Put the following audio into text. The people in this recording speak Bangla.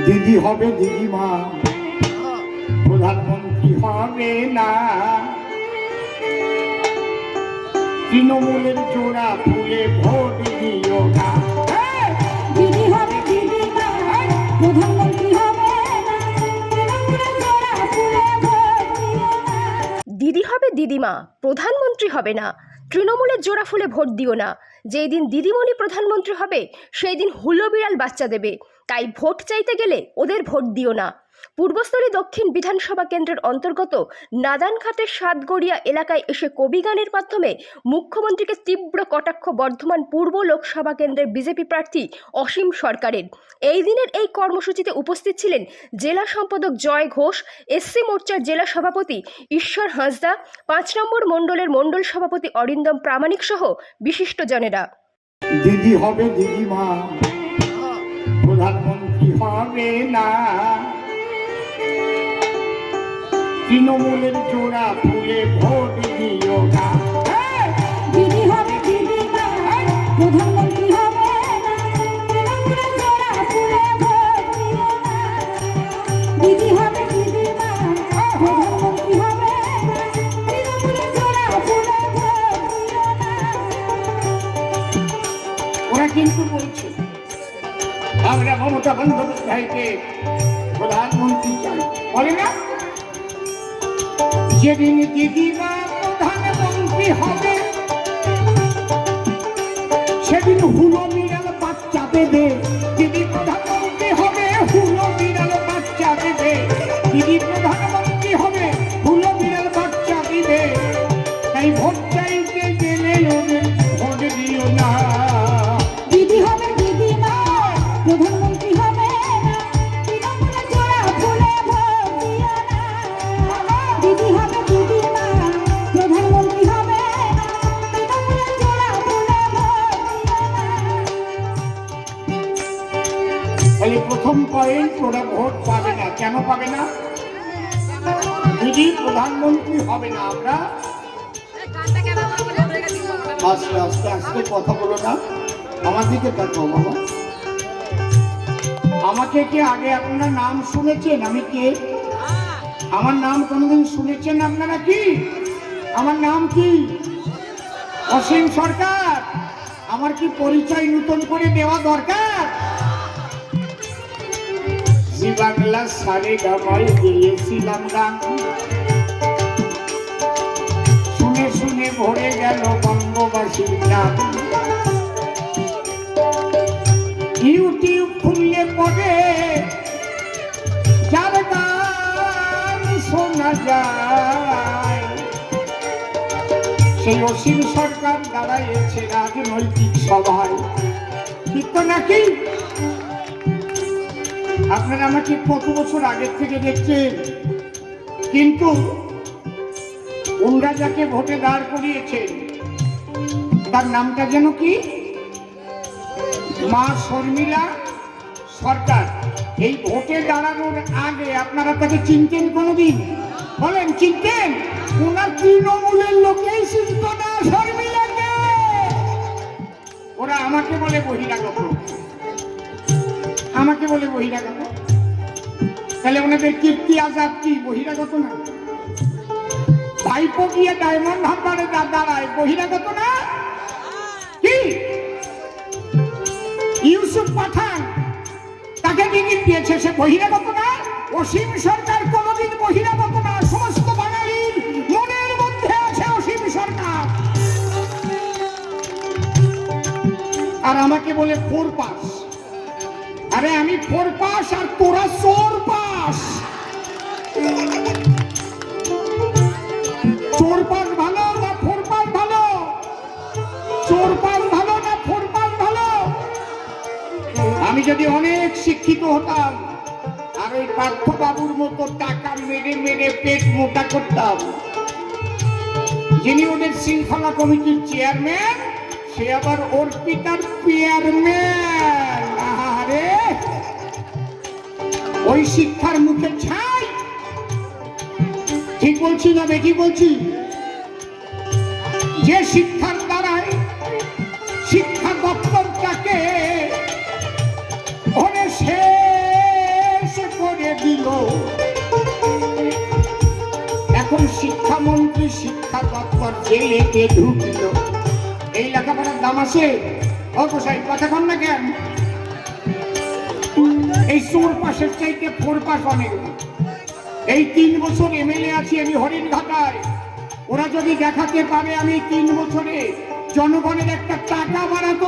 দিদি হবে দিদিমা, প্রধানমন্ত্রী হবে না। তৃণমূলের জোড়া ফুলে ভোট দিও না। দিদি হবে দিদিমা, প্রধানমন্ত্রী হবে না। তৃণমূলের জোড়া ফুলে ভোট দিও না। দিদি হবে দিদিমা, প্রধানমন্ত্রী হবে না। তৃণমূলের জোড়া ফুলে ভোট দিও না। যেই দিন দিদিমণি প্রধানমন্ত্রী হবে সেই দিন হুলো বিড়াল বাচ্চা দেবে। তাই ভোট চাইতে গেলে ওদের ভোট দিও না। পূর্বস্থলী দক্ষিণ বিধানসভা কেন্দ্রের অন্তর্গত নাদানঘাটের সাতগড়িয়া এলাকায় এসে কবি গানের মাধ্যমে মুখ্যমন্ত্রীকে তীব্র কটাক্ষ বর্ধমান পূর্ব লোকসভা কেন্দ্রের বিজেপি প্রার্থী অসীম সরকারের। এই দিনের এই কর্মসূচিতে উপস্থিত ছিলেন জেলা সম্পাদক জয় ঘোষ, এসসি মোর্চার জেলা সভাপতি ঈশ্বর হাঁসদা, 5 নম্বর মণ্ডলের মণ্ডল সভাপতি অরিন্দম প্রামাণিক সহ বিশিষ্টজনেরা। দিদি হবে দিদিমা, প্রধানমন্ত্রী হবে না। তৃণমূলের জোড়া ফুলে ভোট দিও না। দিদি হবে দিদিমা, প্রধানমন্ত্রী হবে না। তৃণমূলের জোড়া ফুলে ভোট দিও না। দিদি হবে দিদিমা, প্রধানমন্ত্রী হবে না। তৃণমূলের জোড়া ফুলে ভোট দিও না। ওরা কিন্তু বলছে আমরা মমতা বন্দ্যোপাধ্যায়কে প্রধানমন্ত্রী চাই, বলে না? যেদিন দিদিমা প্রধানমন্ত্রী হবে সেদিন হুলো বিড়াল বাচ্চা দেবে। দিদি প্রধানমন্ত্রী হবে, হুলো বিড়াল বাচ্চা দেবে। দিদি প্রধানমন্ত্রী হবে, হুলো বিড়াল বাচ্চা দিবে। তাই ভোট চাইতে গেলে ওদের ভোট দিও না। দিদি হবে দিদিমা, প্রধানমন্ত্রী হবে না। তৃণমূলের জোড়া ফুলে ভোট দিও না। দিদি হবে দিদিমা, প্রধানমন্ত্রী হবে না। তৃণমূলের জোড়া ফুলে ভোট দিও না। তাহলে প্রথম পয়েন্ট, ওরা ভোট পাবে না। কেন পাবে না? দিদি প্রধানমন্ত্রী হবে না। আমরা আস্তে আস্তে আস্তে কথা বলো না, আমার দিকে তাকাও বাবা। আমাকে কি আগে আপনারা নাম শুনেছেন? আমি কে? আমার নাম কোনোদিন শুনেছেন আপনারা কি? আমার নাম কি? অসীম সরকার। আমার কি পরিচয় নতুন করে দেওয়া দরকার? জি বাংলা সারে গামায় দিয়েছিলাম গান, শুনে শুনে ভরে গেল বঙ্গবাসীর নাম। ইউটিউব খুললে পড়ে যার গান শোনা যায়, সেই অসীম সরকার দাঁড়াইছে রাজনৈতিক সভায়। ঠিক তো নাকি? আপনারা আমাকে কত বছর আগের থেকে দেখছেন, কিন্তু ওনারা যাকে ভোটে দাঁড় করিয়েছেন তার নামটা যেন কি? মা শর্মিলা সরকার। এই ভোটে দাঁড়ানোর আগে আপনারা তাকে চিনতেন কোনোদিন? বলেন, চিনতেন? ওনার তৃণমূলের লোকেই চিনত না শর্মিলাকে। ওরা আমাকে বলে বহিরাগত, আমাকে বলে বহিরাগত। তাহলে ওনাদের কীর্তি আজাদ কি বহিরাগত না? ভাইপো গিয়ে ডায়মন্ড হারবারে দাঁড়ায়, বহিরাগত না? কি ইউসুফ পাঠান তাকে টিকিট দিয়েছে, সে বহিরাগত না? অসীম সরকার কোনদিন বহিরাগত না। সমস্ত বাঙালির মনের মধ্যে আছে অসীম সরকার। আর আমাকে বলে 4 পাস। আরে আমি 4 পাস আর তোরা 4 পাস। 4 পাস ভালো না 4 পাস ভালো? 4 পাস ভালো না 4 পাস ভালো? আমি যদি অনেক শিক্ষিত হতাম আর ওই পার্থবাবুর মতো টাকা মেরে মেরে পেট মোটা করতাম, যিনি ওদের শৃঙ্খলা কমিটির চেয়ারম্যান, সে আবার অর্পিতার চেয়ারম্যান। আরে ওই শিক্ষার মুখে ছাই। ঠিক বলছি না বেশি বলছি? যে শিক্ষার দ্বারায় শিক্ষা দপ্তরটাকে সে মুখ্যমন্ত্রী শিক্ষা দপ্তর জেলেতে ঢুকলো, এই লেখাপড়ার দাম আছে? ও গোসাই কথা কন না কেন? এই চোর পাশের চাইতে ফোর পাস অনেক। এই 3 বছর এমএলএ আছি আমি হরিণঘাটায়, ওরা যদি দেখাতে পারে আমি 3 বছরে জনগণের একটা টাকা বাড়াতো